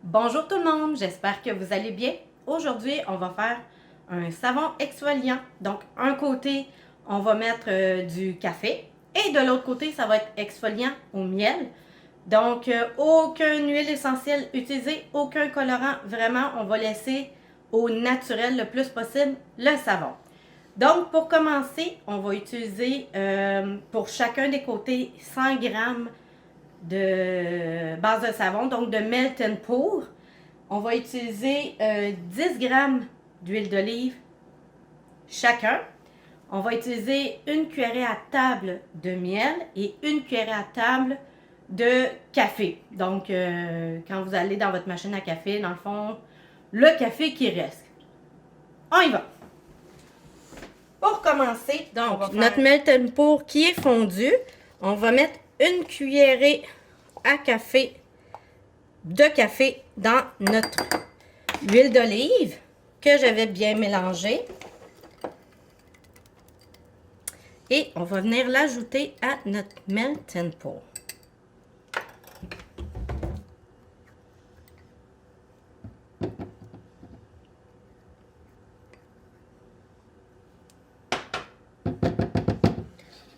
Bonjour tout le monde, j'espère que vous allez bien. Aujourd'hui, on va faire un savon exfoliant. Donc, un côté, on va mettre du café et de l'autre côté, ça va être exfoliant au miel. Donc, aucune huile essentielle utilisée, aucun colorant. Vraiment, on va laisser au naturel le plus possible le savon. Donc, pour commencer, on va utiliser pour chacun des côtés 100 grammes de base de savon, donc de melt and pour. On va utiliser 10 grammes d'huile d'olive chacun. On va utiliser une cuillerée à table de miel et une cuillerée à table de café. Donc, quand vous allez dans votre machine à café, dans le fond, le café qui reste. On y va! Pour commencer, donc, notre melt and pour qui est fondu, on va mettre une cuillerée à café de café dans notre huile d'olive que j'avais bien mélangée. Et on va venir l'ajouter à notre melt and pour.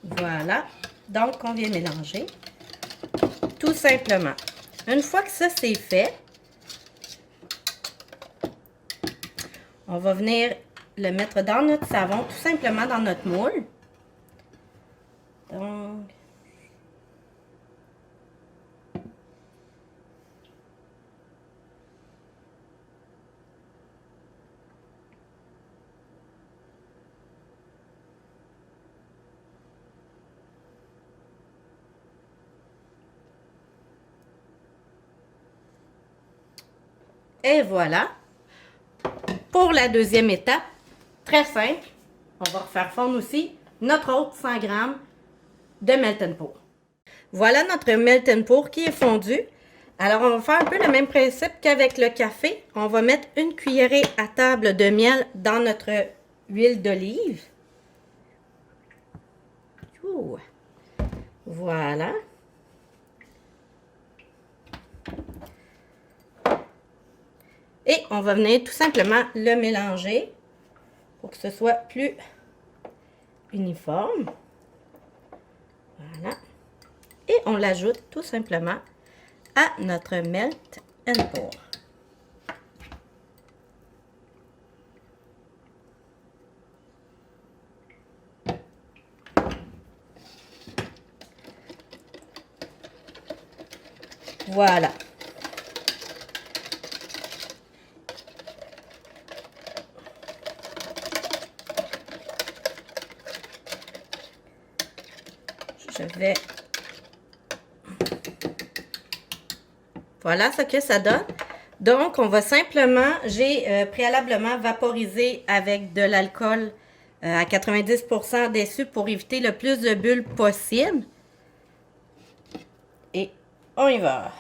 Voilà. Donc, on vient mélanger. Tout simplement. Une fois que ça c'est fait, on va venir le mettre dans notre savon, tout simplement dans notre moule. Donc, et voilà. Pour la deuxième étape, très simple, on va refaire fondre aussi notre autre 100 grammes de melt and pour. Voilà notre melt and pour qui est fondu. Alors, on va faire un peu le même principe qu'avec le café. On va mettre une cuillerée à table de miel dans notre huile d'olive. Voilà. Et on va venir tout simplement le mélanger pour que ce soit plus uniforme. Voilà. Et on l'ajoute tout simplement à notre melt and pour. Voilà. Je vais... Voilà ce que ça donne. Donc, on va simplement, j'ai préalablement vaporisé avec de l'alcool à 90% dessus pour éviter le plus de bulles possible. Et on y va.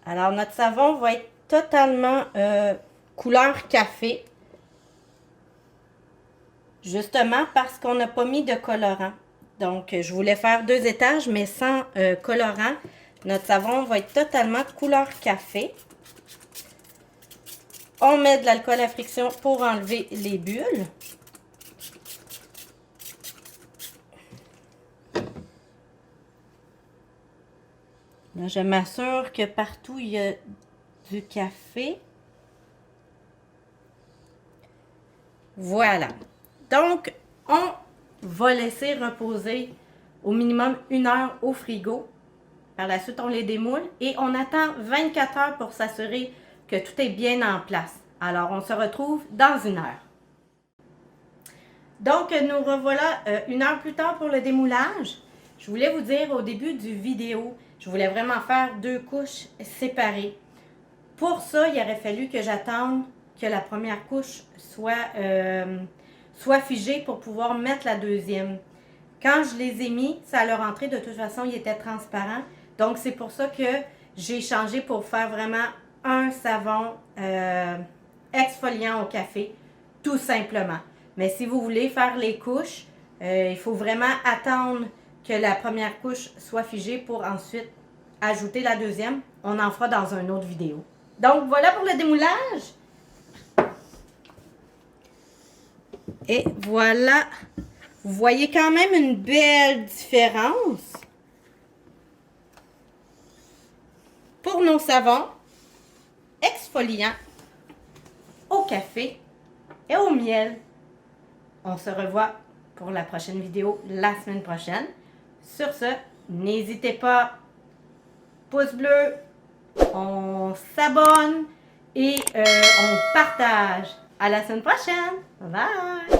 Alors, notre savon va être totalement couleur café. Justement parce qu'on n'a pas mis de colorant. Donc, je voulais faire 2 étages, mais sans colorant. Notre savon va être totalement couleur café. On met de l'alcool à friction pour enlever les bulles. Là, je m'assure que partout, il y a du café. Voilà. Donc, on va laisser reposer au minimum 1 heure au frigo. Par la suite, on les démoule et on attend 24 heures pour s'assurer que tout est bien en place. Alors, on se retrouve dans 1 heure. Donc, nous revoilà 1 heure plus tard pour le démoulage. Je voulais vous dire au début du vidéo, je voulais vraiment faire 2 couches séparées. Pour ça, il aurait fallu que j'attende que la première couche soit figée pour pouvoir mettre la deuxième. Quand je les ai mis, ça a leur rentré, de toute façon, il était transparent. Donc, c'est pour ça que j'ai changé pour faire vraiment un savon exfoliant au café, tout simplement. Mais si vous voulez faire les couches, il faut vraiment attendre que la première couche soit figée pour ensuite ajouter la deuxième. On en fera dans une autre vidéo. Donc, voilà pour le démoulage. Et voilà. Vous voyez quand même une belle différence. Pour nos savons exfoliants au café et au miel. On se revoit pour la prochaine vidéo la semaine prochaine. Sur ce, n'hésitez pas, pouce bleu, on s'abonne et on partage. À la semaine prochaine. Bye bye!